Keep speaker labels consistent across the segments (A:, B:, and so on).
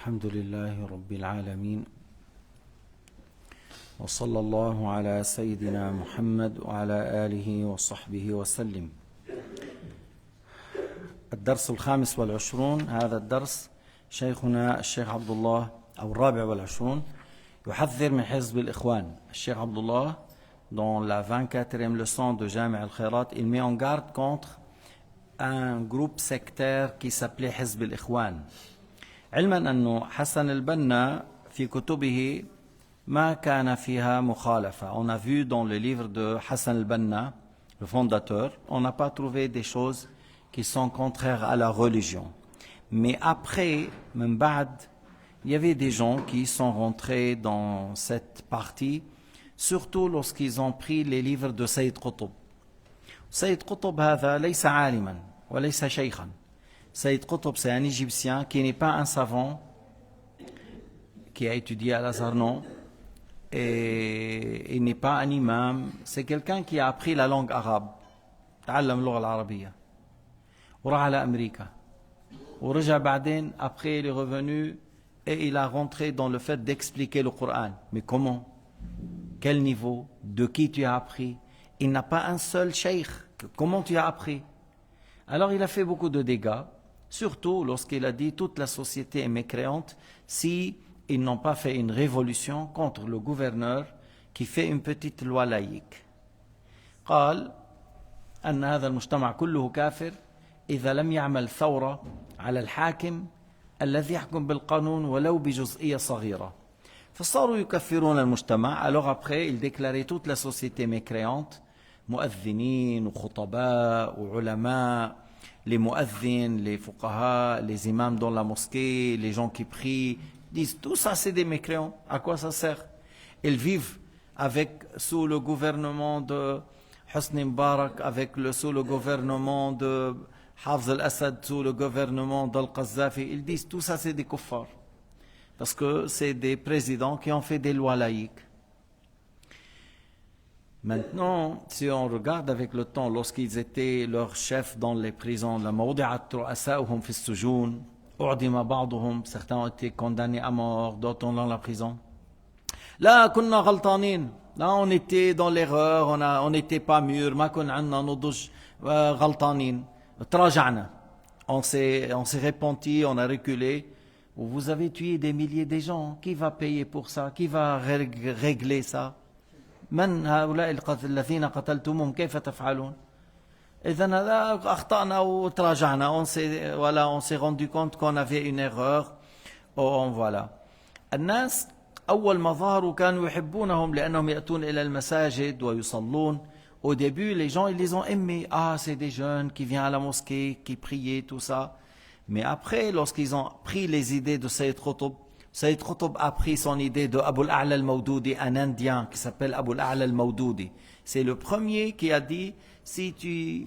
A: الحمد لله رب العالمين وصلى الله على سيدنا محمد وعلى آله وصحبه وسلم. الدرس 25 هذا الدرس شيخنا الشيخ عبد الله أو 24 يحذر من حزب الإخوان. الشيخ عبد الله dans la 24e leçon de Jami' al-Khairat, il met en garde contre un groupe sectaire qui s'appelait حزب الإخوان. علما أنه حسن البنا في كتبه ما كان فيها مخالفة. On a vu dans le livre de Hassan al-Banna, le fondateur, on n'a pas trouvé des choses qui sont contraires à la religion. Mais après, من بعد, il y avait des gens qui sont rentrés dans cette partie, surtout lorsqu'ils ont pris les livres de Sayyid Qutb. Sayyid Qutb هذا ليس عالما وليس شيخا. Sayyid Qutb, c'est un Égyptien qui n'est pas un savant, qui a étudié à l'Azhar, non, et il n'est pas un imam, c'est quelqu'un qui a appris la langue arabe. تعلم اللغة العربية وراح على أمريكا ورجع بعدين, après il est revenu et il a rentré dans le fait d'expliquer le Coran. Mais comment? Quel niveau? De qui tu as appris? Il n'a pas un seul cheikh. Comment tu as appris? Alors il a fait beaucoup de dégâts, surtout lorsqu'il a dit toute la société est mécréante si ils n'ont pas fait une révolution contre le gouverneur qui fait une petite loi laïque. قال أن هذا المجتمع كله كافر إذا لم يعمل ثورة على الحاكم الذي يحكم بالقانون ولو بجزئية صغيرة. فصاروا يكفرون المجتمع. Alors après, il déclarait toute la société mécréante, مؤذنين وخطباء وعلماء, les muazzins, les fuqaha, les imams dans la mosquée, les gens qui prient, disent tout ça c'est des mécréants. À quoi ça sert? Ils vivent sous le gouvernement de Hosni Mubarak, sous le gouvernement de Hafez al-Assad, sous le gouvernement d'Al-Qaddafi. Ils disent tout ça c'est des kuffars. Parce que c'est des présidents qui ont fait des lois laïques. Maintenant, si on regarde avec le temps, lorsqu'ils étaient leurs chefs dans les prisons, certains ont été condamnés à mort, d'autres dans la prison. Là, on était dans l'erreur, on n'était pas mûrs, on s'est repenti, on a reculé. Vous avez tué des milliers de gens, qui va payer pour ça? Qui va régler ça? من هؤلاء الذين قتلتمهم كيف تفعلون؟ إذن هذا أخطأنا وتراجعنا, on s'est rendu compte qu'on avait une erreur. Voilà. الناس أول ما ظهروا كانوا يحبونهم لأنهم يأتون إلى المساجد ويصلون. Au début, les gens ils les ont aimés. Ah, c'est des jeunes qui viennent à la mosquée, qui priaient, tout ça. Mais après, lorsqu'ils ont pris les idées de Sayyid Qutb, Sayyid Qutb a pris son idée de Abu al-A'la al-Mawdoudi, un Indien qui s'appelle Abu al-A'la al-Mawdoudi. C'est le premier qui a dit, si tu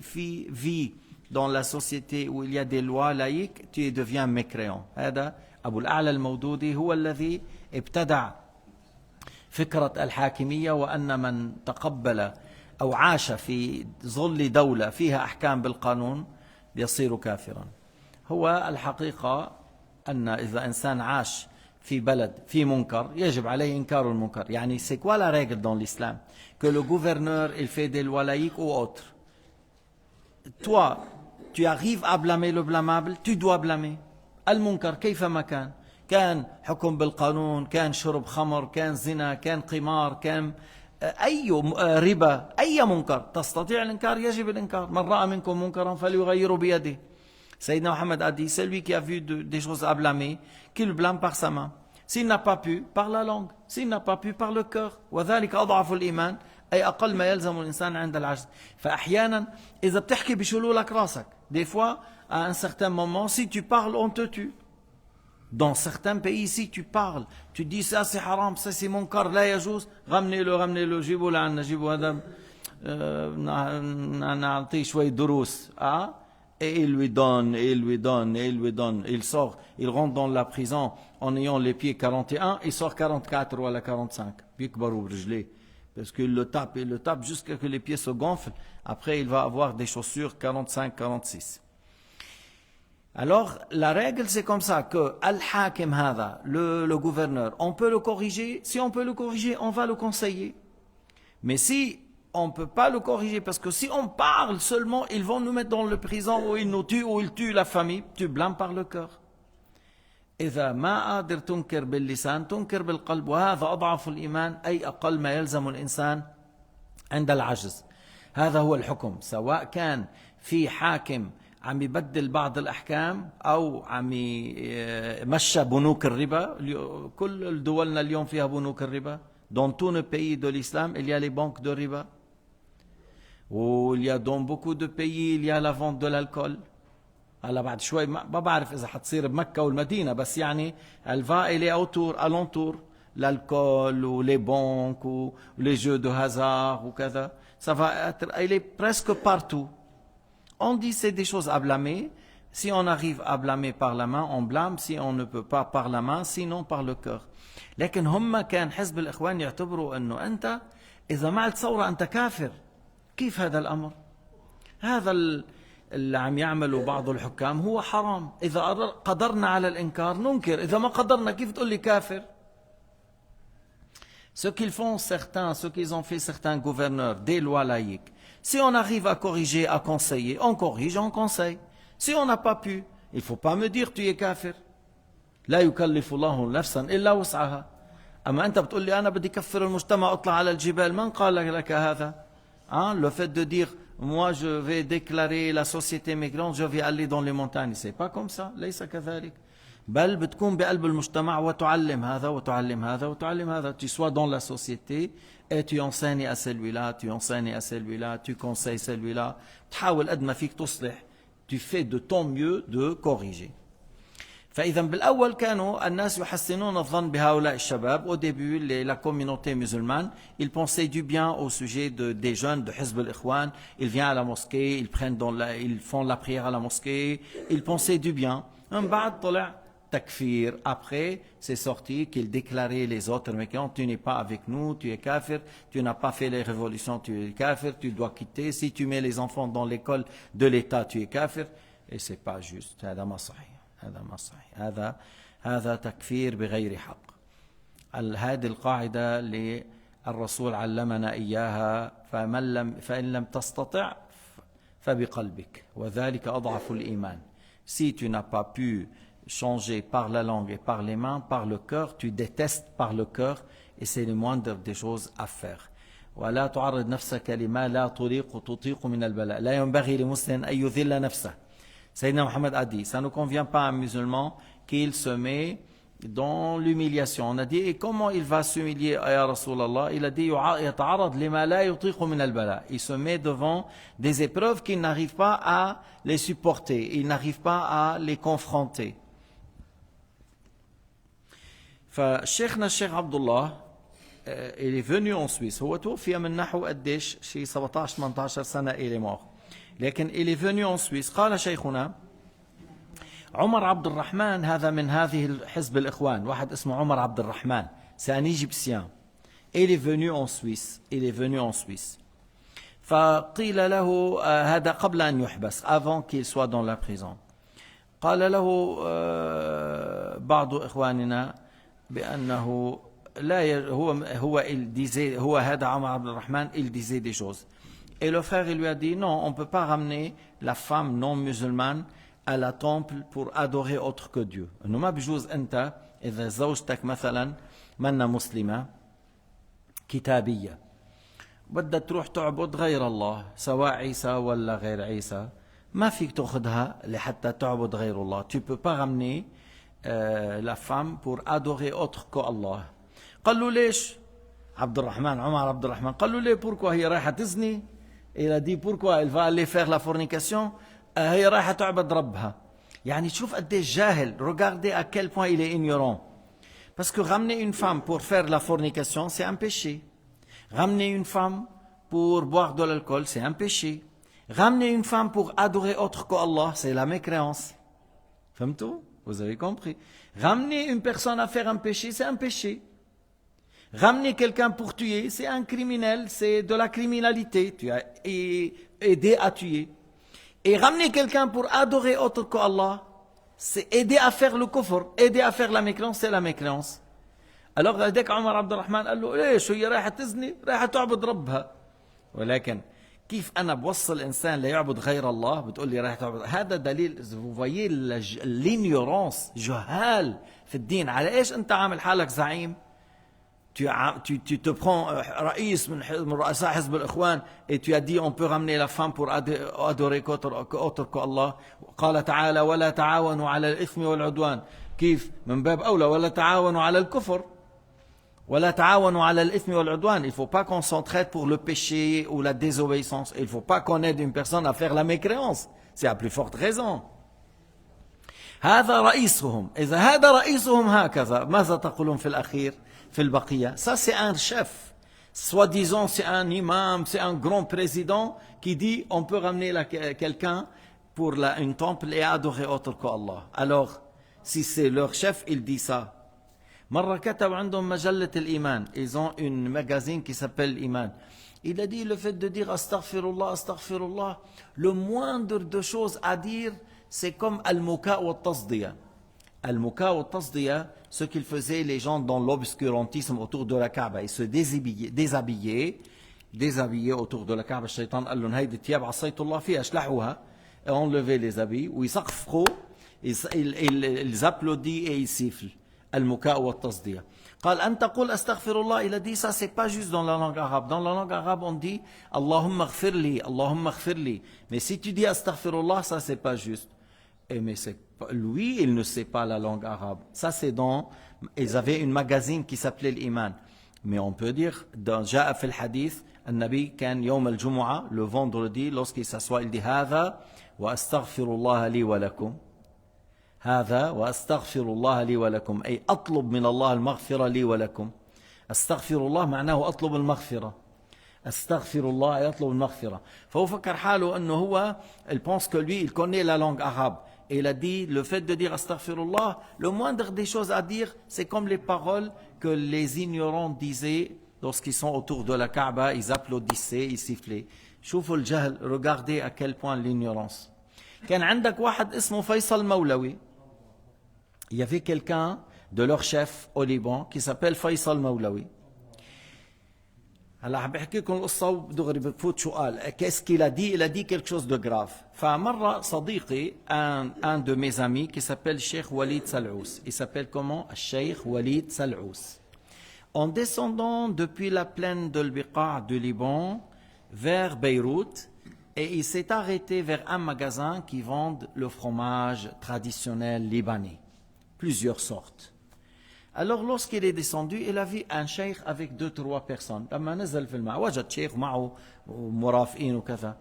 A: vis dans la société où il y a des lois laïques, tu deviens mécréant. هذا أبو الأعلى المودودي هو الذي ابتدع فكرة الحاكمية, وأن من تقبل أو عاش في ظل دولة فيها أحكام بالقانون يصير كافرا. هو الحقيقة أن إذا إنسان عاش في بلد في منكر يجب عليه إنكار المنكر. يعني c'est quoi la règle dans l'islam? Que le gouverneur il fait des lois laïques ou autres. Toi, tu arrives à blâmer le blâmable, tu dois blâmer. المنكر كيفما كان حكم بالقانون, كان شرب خمر, كان زنا, كان قمار, كان أي ربا, أي منكر تستطيع الإنكار, يجب الإنكار. من رأى منكم منكرا فليغيره بيده. Sayyidina Mohammed a dit, c'est lui qui a vu des choses à blâmer, qu'il blâme par sa main. S'il n'a pas pu, par la langue. S'il n'a pas pu, par le cœur. وذلك أضعف الإيمان, أي أقل ما يلزم الإنسان عند العجز. فأحيانا إذا بتحكي بيشيلوا لك راسك. Des fois, à un certain moment, si tu parles, on te tue. Dans certains pays, si tu parles, tu dis ça c'est haram, ça c'est munkar, لا يجوز, ramenez-le, جيبوا لعنا, جيبوا هذا, نعطيه شوي دروس. Et il lui donne, et il lui donne, et il lui donne. Il sort, il rentre dans la prison en ayant les pieds 41, il sort 44 ou à la 45. Parce qu'il le tape jusqu'à ce que les pieds se gonflent. Après, il va avoir des chaussures 45, 46. Alors, la règle, c'est comme ça, que Al-Hakim Hada, le gouverneur, on peut le corriger. Si on peut le corriger, on va le conseiller. Mais si on ne peut pas le corriger, parce que si on parle seulement, ils vont nous mettre dans le prison, ou ils nous tuent, ou ils tuent la famille, tu blâmes par le cœur. إذا ما قادر تنكر باللسان تنكر بالقلب وهذا أضعف الإيمان أي أقل ما يلزم الإنسان عند العجز. هذا هو الحكم، سواء كان في حاكم عم يبدل بعض الأحكام أو عم يمشى بنوك الربا. كل دولنا اليوم فيها بنوك الربا. Dans tous les pays de l'islam, il y a les banques de riba. Ou il y a dans beaucoup de pays, il y a la vente de l'alcool. هلا بعد شوي ما بعرف إذا حتصير بمكة والمدينة، بس يعني elle va elle est autour, alentour, l'alcool ou les banques ou les jeux de hasard ou كذا. Ça va être, elle est presque partout. On dit c'est des choses à blâmer. Si on arrive à blâmer par la main, on blâme. Si on ne peut pas par la main, sinon par le cœur. لكن هم كان حزب الإخوان يعتبروا أنه أنت إذا ما عملت ثورة أنت كافر. كيف هذا الأمر؟ هذا اللي عم يعمله بعض الحكام هو حرام. إذا قدرنا على الإنكار ننكر، إذا ما قدرنا كيف تقول لي كافر؟ Ce qu'ils font certains, ce qu'ils ont fait certains gouverneurs des lois laïques, si on arrive à corriger, à conseiller, on corrige, on conseille. Si on n'a pas pu, il ne faut pas me dire tu es kafir. لا يكلف الله نفسا إلا وسعها. أما أنت بتقول لي أنا بدي كفر المجتمع أطلع على الجبال، من قال لك هذا؟ Le fait de dire moi je vais déclarer la société migrante, je vais aller dans les montagnes, c'est pas comme ça. ليس كذلك. بل بتكون بقلب المجتمع وتعلم هذا وتعلم هذا وتعلم هذا. Tu sois dans la société et tu enseignes à celui-là, tu enseignes à celui-là, tu conseilles celui-là. تحاول قد ما فيك تصلح. Tu fais de ton mieux de corriger. فإذا بالأول كانوا الناس يحسنون الظن بهؤلاء الشباب. Au début, la communauté musulmane, ils pensaient du bien au sujet des jeunes de Hizb al-Ikhwan. Ils viennent à la mosquée, ils font la prière à la mosquée. Ils pensaient du bien. من بعد طلع takfir. Après, c'est sorti qu'ils déclaraient les autres, mais quand tu n'es pas avec nous, tu es kafir, tu n'as pas fait les révolutions, tu es kafir, tu dois quitter. Si tu mets les enfants dans l'école de l'État, tu es kafir. Et c'est pas juste. هذا ما صحيح. هذا ما صحيح. هذا تكفير بغير حق. هذه القاعدة اللي الرسول علمنا إياها، فإن لم تستطع فبقلبك وذلك أضعف الإيمان. Si tu n'as pas pu changer par la langue et par les mains, par le cœur, tu détestes par le cœur, et c'est le moindre des choses à faire. ولا تعرض نفسك لما لا تطيق من البلاء. لا ينبغي لمسلم أن يذل نفسه. Sayyidina Muhammad a dit, ça ne convient pas à un musulman qu'il se met dans l'humiliation. On a dit, et comment il va s'humilier, ya Rasulallah? Il a dit, يتعرض لما لا يطيق من البلاء. Il se met devant des épreuves qu'il n'arrive pas à les supporter, il n'arrive pas à les confronter. فشيخنا الشيخ عبد الله il est venu en Suisse. هو توفي من نحو قديش شيء 17 18 سنة إلى مور. لكن il est venu en Suisse. قال شيخنا عمر عبد الرحمن هذا من هذه حزب الإخوان، واحد اسمه عمر عبد الرحمن، c'est un Égyptien. Il est venu en Suisse. Il est venu en Suisse. فقيل له هذا قبل أن يحبس، avant qu'il soit dans la prison. قال له بعض إخواننا بأنه لا هو il disait هو هذا عمر عبد الرحمن il disait des choses. Et le frère il lui a dit non, on ne peut pas ramener la femme non musulmane à la temple pour adorer autre que Dieu. إنه ما بيجوز أنت إذا زوجتك مثلا منا مسلمة كتابية بدها تروح تعبد غير الله، سواء عيسى ولا غير عيسى، ما فيك تأخذها لحتى تعبد غير الله. Tu peux pas ramener la femme pour adorer autre que Allah. قال له ليش؟ عبد الرحمن عمر عبد الرحمن قال له ليه؟ pourquoi هي رايحة تزني؟ Il a dit pourquoi elle va aller faire la fornication؟ هي رايحة تعبد ربها. يعني شوف قديش جاهل. Regardez à quel point il est ignorant. Parce que ramener une femme pour faire la fornication, c'est un péché. Ramener une femme pour boire de l'alcool, c'est un péché. Ramener une femme pour adorer autre qu'Allah, c'est la mécréance. فهمتوا? Vous avez compris. Ramener une personne à faire un péché, c'est un péché. Ramener quelqu'un pour tuer, c'est un criminel, c'est de la criminalité. Tu as aidé à tuer. Et ramener quelqu'un pour adorer autre qu'Allah, c'est aider à faire le kufr, aider à faire la mécréance, c'est la mécréance. Alors هداك عمر عبد الرحمن قال له ليش هي رايحة تزني رايحة تعبد ربها ولكن كيف أنا بوصل إنسان ليعبد غير الله بتقول لي رايح تعبد هذا دليل vous voyez l'ignorance جهال في الدين على إيش أنت عامل حالك زعيم tu te prends رئيس من رؤساء حزب الإخوان et tu as dit on peut ramener la femme pour adorer qu'autre qu'Allah قال تعالى ولا تعاونوا على الإثم والعدوان كيف من باب أولى ولا تعاونوا على الكفر ولا تعاونوا على الإثم والعدوان. Il ne faut pas qu'on s'entraide pour le péché ou la désobéissance. Il ne faut pas qu'on aide une personne à faire la mécréance. C'est à plus forte raison. هذا رئيسهم. إذا هذا رئيسهم هكذا ماذا تقولون في الأخير في البقية. Ça c'est un chef. Soi-disant c'est un imam, c'est un grand président qui dit on peut ramener quelqu'un pour une temple et adorer autre qu'Allah. Alors si c'est leur chef il dit ça. مرة كتب عندهم مجلة الإيمان. Ils ont une magazine qui s'appelle l'Iman. Il a dit le fait de dire astaghfirullah, astaghfirullah, le moindre de choses à dire, c'est comme al-muka wa tasdiya. Al-muka wa tasdiya, ce qu'ils faisaient les gens dans l'obscurantisme autour de la Kaaba. Ils se déshabillaient autour de la Kaaba. الشيطان قال لهم هيدي الثياب عصيت الله فيها اشلحوها. Et enlevaient les habits. ويصفقوا. Ils applaudissent et ils sifflent. المكاء والتصدية. قال أن تقول أستغفر الله. Il a dit ça c'est pas juste dans la langue arabe. Dans la langue arabe on dit اللهم اغفر لي, اللهم اغفر لي. Mais si tu dis أستغفر الله ça c'est pas juste. Et mais lui il ne sait pas la langue arabe. Ça c'est dans ils avaient une magazine qui s'appelait l'Iman. Mais on peut dire dans جاء في الحديث النبي كان يوم الجمعة le vendredi lorsqu'il s'assoit il dit هذا وأستغفر الله لي ولكم. هذا وأستغفر الله لي ولكم أي أطلب من الله المغفرة لي ولكم. أستغفر الله معناه أطلب المغفرة. أستغفر الله يطلب المغفرة. فهو فكر حاله أنه هو il pense que lui il connaît la langue arabe et il a dit le fait de dire astaghfirullah le moindre des choses à dire c'est comme les paroles que les ignorants disaient lorsqu'ils sont autour de la Kaaba ils applaudissaient ils sifflaient. شوفوا الجهل regardez à quel point l'ignorance. كان عندك واحد اسمه فيصل مولوي. Il y avait quelqu'un de leur chef au Liban qui s'appelle Faisal Maulawi. هلا عم بحكي لكم القصه ودغري بفوت شو قال. Qu'est-ce qu'il a dit? Il a dit quelque chose de grave. فمره صديقي un de mes amis qui s'appelle Cheikh Walid Salous. Il s'appelle comment? Cheikh Walid Salous. En descendant depuis la plaine de l'Biqa' du Liban vers Beyrouth, et il s'est arrêté vers un magasin qui vend le fromage traditionnel libanais. Plusieurs sortes. Alors lorsqu'il est descendu, il a vu un cheikh avec 2-3 personnes. لما نزل في الماء وجد شيخ معه مرافقين وكذا.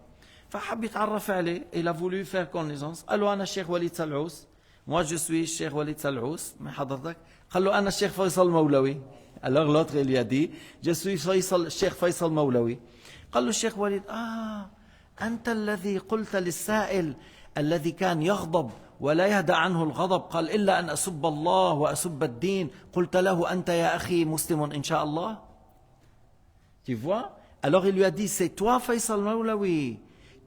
A: فحب يتعرف عليه. Il a voulu faire connaissance. قال له أنا الشيخ وليد سلعوس. Moi je suis الشيخ وليد سلعوس. من حضرتك؟ قال له أنا الشيخ فيصل مولوي. Alors l'autre il lui a dit je suis الشيخ فيصل مولوي. قال له الشيخ وليد أنت الذي قلت للسائل الذي كان يغضب ولا يهدأ عنه الغضب قال إلا أن أسب الله وأسب الدين قلت له أنت يا أخي مسلم إن شاء الله. Tu vois? Alors il lui a dit c'est toi Faisal Maulawi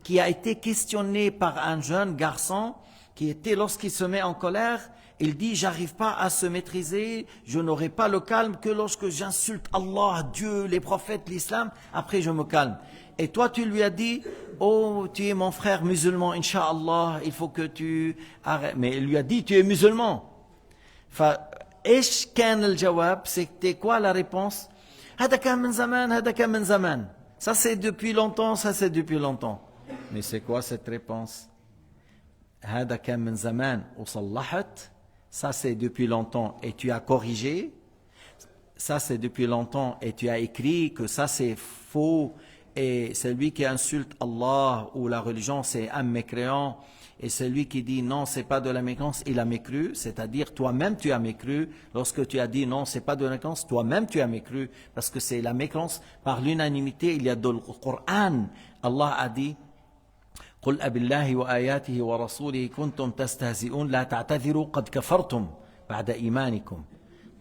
A: qui a été questionné par un jeune garçon qui était lorsqu'il se met en colère il dit j'arrive pas à se maîtriser je n'aurai pas le calme que lorsque j'insulte Allah, Dieu, les prophètes, l'islam après je me calme. Et toi tu lui as dit oh tu es mon frère musulman Inch'Allah il faut que tu arrêtes. Mais il lui a dit tu es musulman. فإيش كان الجواب? C'était quoi la réponse? هذا كان من زمان هذا كان من زمان. Ça c'est depuis longtemps, ça c'est depuis longtemps. Mais c'est quoi cette réponse? هذا كان من زمان وصلحت. Ça c'est depuis longtemps et tu as corrigé. Ça c'est depuis longtemps et tu as écrit que ça c'est faux. Et celui qui insulte Allah ou la religion, c'est un mécréant. Et celui qui dit non, c'est pas de la mécréance, il a mécru. C'est-à-dire, toi-même, tu as mécru. Lorsque tu as dit non, c'est pas de la mécréance, toi-même, tu as mécru. Parce que c'est la mécréance. Par l'unanimité, il y a dans le Coran. Allah a dit, قل أبالله وآياته ورسوله كنتم تستهزئون لا تعتذروا قد كفرتم بعد إيمانكم.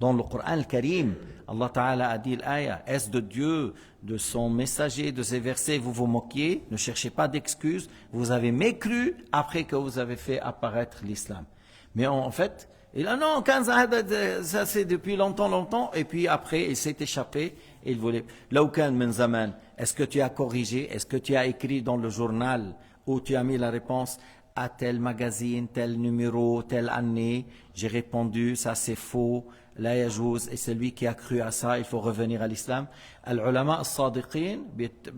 A: Dans le Coran al-Karim, Allah Ta'ala a dit l'aya, est-ce de Dieu, de son messager, de ses versets, vous vous moquiez, ne cherchez pas d'excuses, vous avez mécru après que vous avez fait apparaître l'islam. Mais en fait, il a non, 15 ça c'est depuis longtemps, et puis après il s'est échappé, et il voulait. Là où min zaman, est-ce que tu as corrigé, est-ce que tu as écrit dans le journal où tu as mis la réponse à tel magazine, tel numéro, telle année, j'ai répondu, ça c'est faux, la yajouz, et celui qui a cru à ça, il faut revenir à l'islam. Al-ulama as-sadiqin,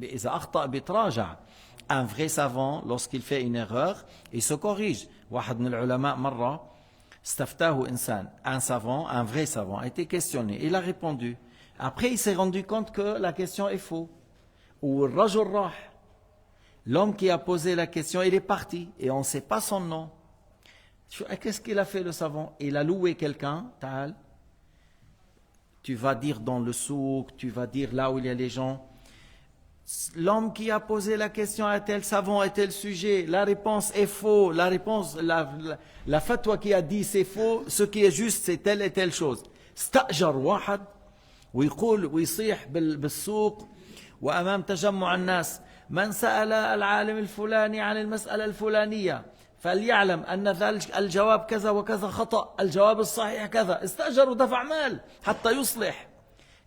A: إذا أخطأ بيتراجع. Un vrai savant, lorsqu'il fait une erreur, il se corrige. واحد من العلماء مرة استفتاه إنسان, un savant, un vrai savant, a été questionné. Il a répondu. Après, il s'est rendu compte que la question est fausse. Ou الرجل راح. L'homme qui a posé la question, il est parti et on ne sait pas son nom. Qu'est-ce qu'il a fait le savant? Il a loué quelqu'un, Ta'al. Tu vas dire dans le souk, tu vas dire là où il y a les gens. L'homme qui a posé la question à tel savant, à tel sujet, la réponse est faux. La réponse, la fatwa qui a dit c'est faux, ce qui est juste c'est telle et telle chose. استأجر واحد ويقول ويصيح بالسوق وأمام تجمع الناس من سأل العالم الفلاني عن المسألة الفلانية فليعلم أن الجواب كذا وكذا خطأ الجواب الصحيح كذا استأجر ودفع مال حتى يصلح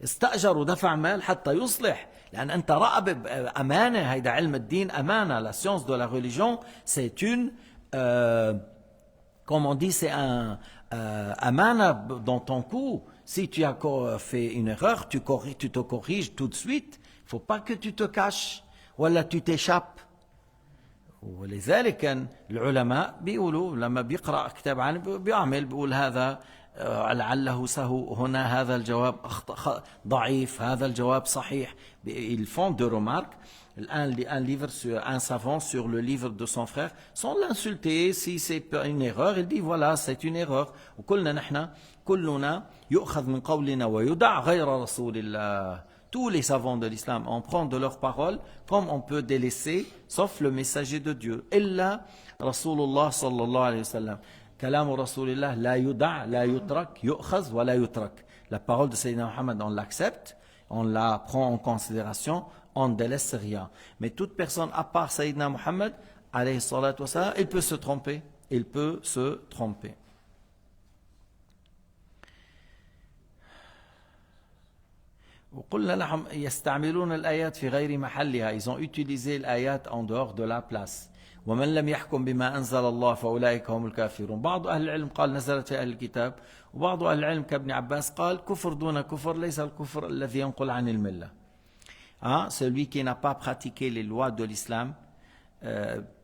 A: استأجر ودفع مال حتى يصلح لأن أنت رأب أمانة هيدا علم الدين أمانة la science de la religion c'est une comme on dit c'est un amana dans ton coup si tu as fait une erreur tu te corriges tout de suite il ne faut pas que tu te caches ولا tu t'échappes ولذلك كان العلماء بيقولوا لما بيقرأ كتاب عالم بيعمل بيقول هذا لعله سهو هنا هذا الجواب ضعيف هذا الجواب صحيح ils font deux remarques un livre sur un savant sur le livre de son frère sans l'insulter si c'est une erreur il dit voilà c'est une erreur وكلنا نحن كلنا يؤخذ من قولنا ويدع غير رسول الله tous les savants de l'islam on prend de leurs paroles comme on peut délaisser sauf le messager de Dieu إلا رسول الله صلى الله عليه وسلم كلام رسول الله لا يدع لا يترك يؤخذ ولا يترك la parole de Sayyidina Muhammad on l'accepte on la prend en considération on ne délaisse rien mais toute personne à part Sayyidina Muhammad alayhi salatu wa salam il peut se tromper وقلنا لهم يستعملون الآيات في غير محلها ils ont utilisé l'ayat en dehors de la place ومن لم يحكم بما أنزل الله فأولئك هم الكافرون بعض أهل العلم قال نزلت في أهل الكتاب وبعض أهل العلم كابن عباس قال كفر دون كفر ليس الكفر الذي ينقل عن الملة celui qui n'a pas pratiqué les lois de l'islam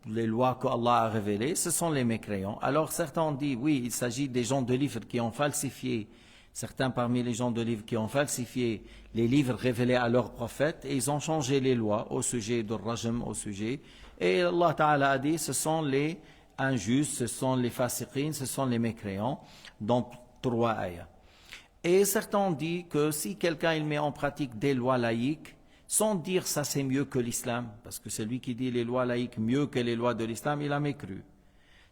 A: les lois que Allah a révélées ce sont les mécréants alors certains ont dit oui il s'agit des gens de livres qui ont falsifié certains parmi les gens de livres qui ont falsifié les livres révélés à leurs prophètes et ils ont changé les lois au sujet de rajm, au sujet. Et Allah Ta'ala a dit, ce sont les injustes, ce sont les fasiqines, ce sont les mécréants, dans 3 ayats. Et certains ont dit que si quelqu'un il met en pratique des lois laïques, sans dire ça c'est mieux que l'islam, parce que celui qui dit les lois laïques mieux que les lois de l'islam, il a mécru.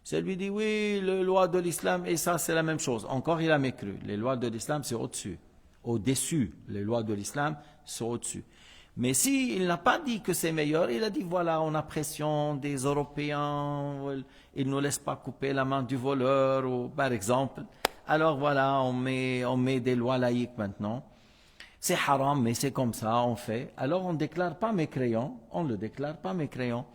A: Celui dit oui, les lois de l'islam et ça c'est la même chose. Encore il a mécru. Les lois de l'islam c'est au-dessus. Au-dessus, les lois de l'islam sont au-dessus. Mais s'il n'a pas dit que c'est meilleur, il a dit voilà, on a pression des Européens, ils ne nous laissent pas couper la main du voleur, ou, par exemple. Alors voilà, on met des lois laïques maintenant. C'est haram, mais c'est comme ça, on fait. Alors on ne déclare pas mécréant, on ne le déclare pas mécréant.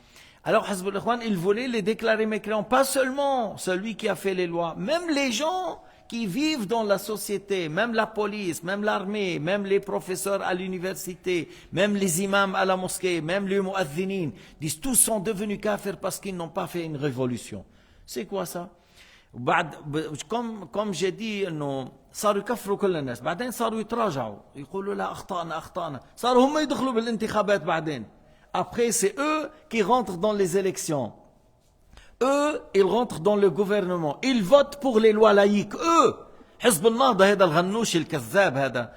A: Alors, Hizb al-Ikhwan, il voulait les déclarer mécréants, pas seulement celui qui a fait les lois, même les gens qui vivent dans la société, même la police, même l'armée, même les professeurs à l'université, même les imams à la mosquée, même les mu'adhinines, disent tous sont devenus kafirs parce qu'ils n'ont pas fait une révolution. C'est quoi ça? comme j'ai dit انه صاروا يكفروا كل الناس بعدين صاروا يتراجعوا يقولوا لا اخطانا صاروا هم يدخلوا بالانتخابات بعدين après c'est eux qui rentrent dans les élections eux ils rentrent dans le gouvernement ils votent pour les lois laïques eux حزب النهضة هذا الغنوش الكذاب هذا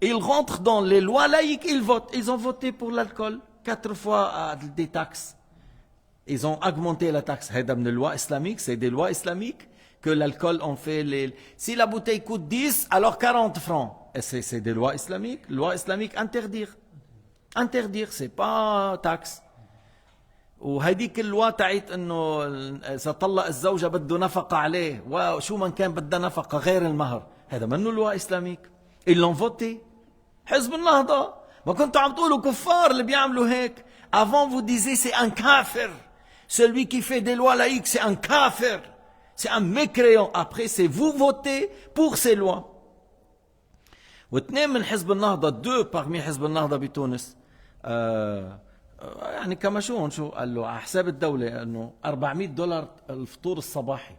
A: ils rentrent dans les lois laïques ils votent ils ont voté pour l'alcool 4 fois des taxes. Ils ont augmenté la taxe. C'est loi islamique, c'est des lois islamiques que l'alcool on fait les. Si la bouteille coûte 10, alors 40 francs. Et c'est des lois islamiques. Loi islamique interdire, c'est pas taxe. وهيديك اللوا تاعت انه اذا طلق الزوجة بده نفقة عليه وشو من كان بدها نفقة غير المهر، هذا منه لوا اسلاميك. ils l'ont voté. حزب النهضة. ما كنتوا عم تقولوا كفار اللي بيعملوا هيك. avant vous disiez c'est un kafir, celui qui fait des lois laïques c'est un kafir, c'est un mécréant. après c'est vous votez pour ces lois. واثنين من حزب النهضة، دو parmi حزب النهضة بتونس، يعني كمشون شو قال له على حساب الدولة انه $400 الفطور الصباحي،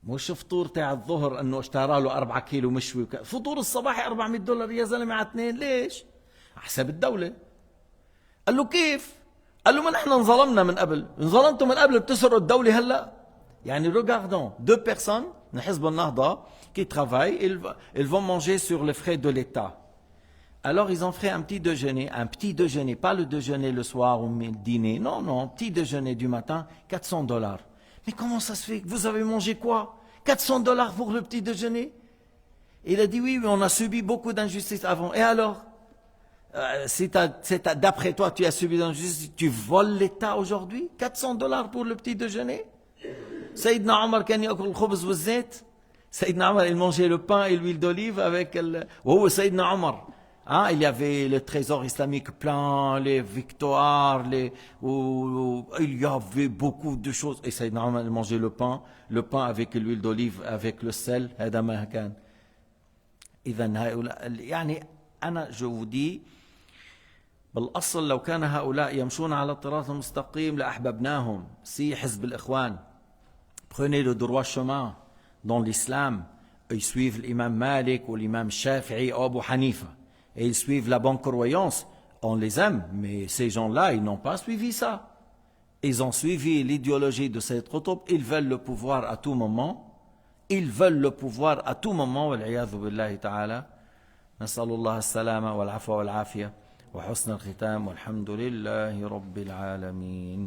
A: مش فطور تاع الظهر انه اشترى له 4 كيلو مشوي فطور الصباحي $400 يا زلمة على اثنين. ليش؟ على حساب الدولة. قال له كيف؟ قال له ما نحن انظلمنا من قبل، انظلمتوا من قبل بتسرقوا الدولة هلا؟ يعني regardons deux personnes من حزب النهضة qui travaillent, ils vont manger sur les frais de l'État. Alors ils ont fait un petit déjeuner, pas le déjeuner le soir ou le dîner, non, petit déjeuner du matin, $400. Mais comment ça se fait? Vous avez mangé quoi? $400 pour le petit déjeuner? Il a dit oui, mais on a subi beaucoup d'injustices avant. Et alors? D'après toi, tu as subi d'injustice, tu voles l'État aujourd'hui? $400 pour le petit déjeuner? Sayyidina Omar كان يأكل الخبز والزيت. Sayyidina Omar, il mangeait le pain et l'huile d'olive avec le... Oh, Sayyidina Omar. Hein, il y avait le trésor islamique plein, les victoires, il y avait beaucoup de choses. Et Sayyidina Omar, il mangeait le pain avec l'huile d'olive, avec le sel. هذا ما كان. إذن هؤلاء يعني أنا je vous dis بالأصل لو كان هؤلاء يمشون على الصراط المستقيم لأحببناهم. Si حزب الإخوان prenez le droit chemin dans l'islam, ils suivent l'imam Malik ou l'imam Shafi'i ou Abu Hanifa, et ils suivent la bonne croyance, on les aime, mais ces gens-là, ils n'ont pas suivi ça. Ils ont suivi l'idéologie de cette qutb, ils veulent le pouvoir à tout moment, والعياذ بالله تعالى. نسأل الله السلامة والعفو والعافية وحسن الختام والحمد لله رب العالمين.